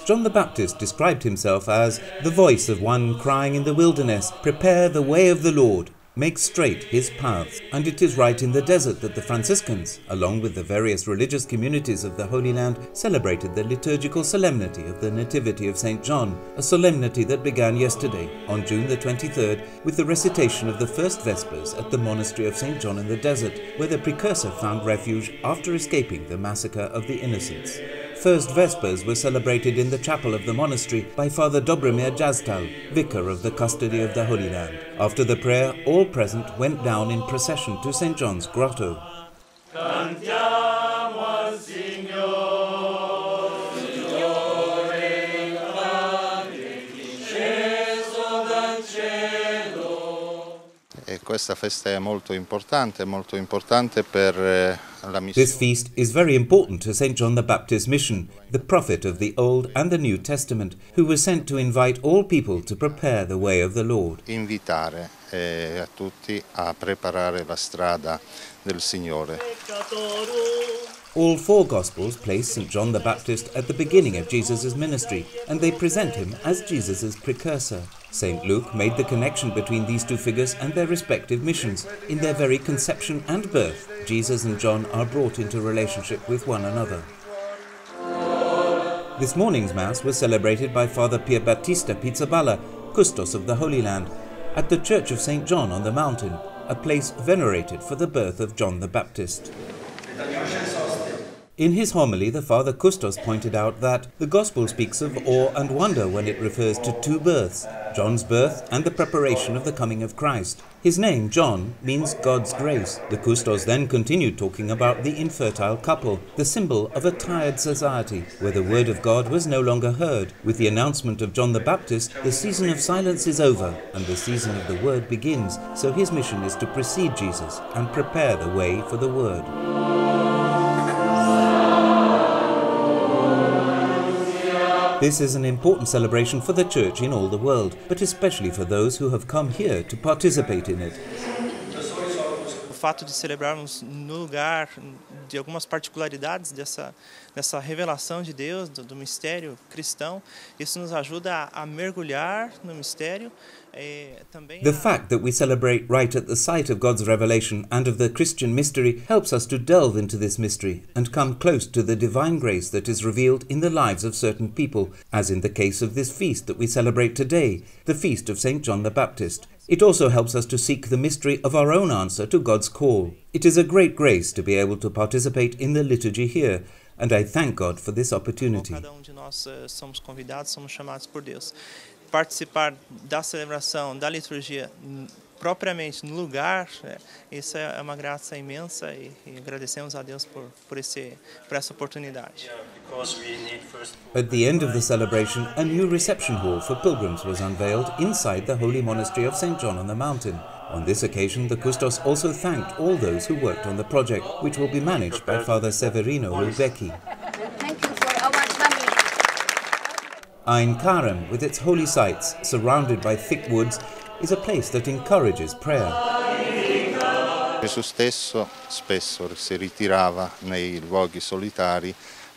John the Baptist described himself as the voice of one crying in the wilderness, "Prepare the way of the Lord, make straight his paths." And it is right in the desert that the Franciscans, along with the various religious communities of the Holy Land, celebrated the liturgical solemnity of the Nativity of St. John, a solemnity that began yesterday, on June the 23rd, with the recitation of the first Vespers at the monastery of St. John in the desert, where the precursor found refuge after escaping the massacre of the innocents. First Vespers were celebrated in the chapel of the monastery by Father Dobromir Jaztal, vicar of the custody of the Holy Land. After the prayer, all present went down in procession to St. John's grotto. Questa festa è molto importante per la missione. This feast is very important to St. John the Baptist's mission, the prophet of the Old and the New Testament, who was sent to invite all people to prepare the way of the Lord. Invitare a tutti a preparare la strada del Signore. All four Gospels place St. John the Baptist at the beginning of Jesus' ministry, and they present him as Jesus' precursor. St. Luke made the connection between these two figures and their respective missions. In their very conception and birth, Jesus and John are brought into relationship with one another. This morning's Mass was celebrated by Father Pierbattista Pizzaballa, Custos of the Holy Land, at the Church of St. John on the Mountain, a place venerated for the birth of John the Baptist. In his homily, the Father Custos pointed out that the Gospel speaks of awe and wonder when it refers to two births, John's birth and the preparation of the coming of Christ. His name, John, means God's grace. The Custos then continued talking about the infertile couple, the symbol of a tired society, where the word of God was no longer heard. With the announcement of John the Baptist, the season of silence is over and the season of the word begins, so his mission is to precede Jesus and prepare the way for the word. This is an important celebration for the Church in all the world, but especially for those who have come here to participate in it. O fato de celebrarmos no lugar de algumas particularidades dessa revelação de Deus, do mistério cristão, isso nos ajuda a mergulhar no mistério. The fact that we celebrate right at the site of God's revelation and of the Christian mystery helps us to delve into this mystery and come close to the divine grace that is revealed in the lives of certain people, as in the case of this feast that we celebrate today, the feast of St. John the Baptist. It also helps us to seek the mystery of our own answer to God's call. It is a great grace to be able to participate in the liturgy here, and I thank God for this opportunity. Cada de nós somos convidados, somos chamados por Deus. Participar da celebração, da liturgia propriamente no lugar, isso é uma graça imensa e agradecemos a Deus por essa oportunidade. At the end of the celebration, a new reception hall for pilgrims was unveiled inside the Holy Monastery of St. John on the Mountain. On this occasion, the Custos also thanked all those who worked on the project, which will be managed by Father Severino Rubecki. Thank you for our family. In Karem, with its holy sites surrounded by thick woods, is a place that encourages prayer. Gesù stesso spesso si ritirava nei luoghi solitari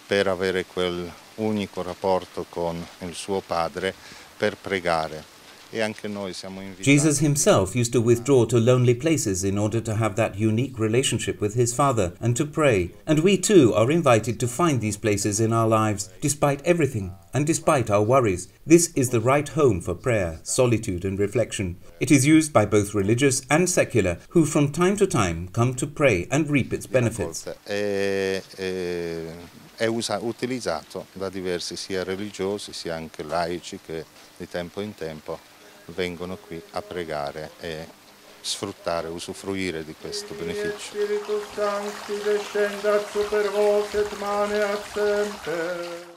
per avere quel unico rapporto con il suo Padre per pregare. Jesus himself used to withdraw to lonely places in order to have that unique relationship with his Father and to pray. And we too are invited to find these places in our lives, despite everything and despite our worries. This is the right home for prayer, solitude and reflection. It is used by both religious and secular, who from time to time come to pray and reap its benefits. È utilizzato da diversi sia religiosi sia anche laici che di tempo in tempo vengono qui a pregare e sfruttare, usufruire di questo beneficio. Spiritus Sancti descendat super vos et maneat semper.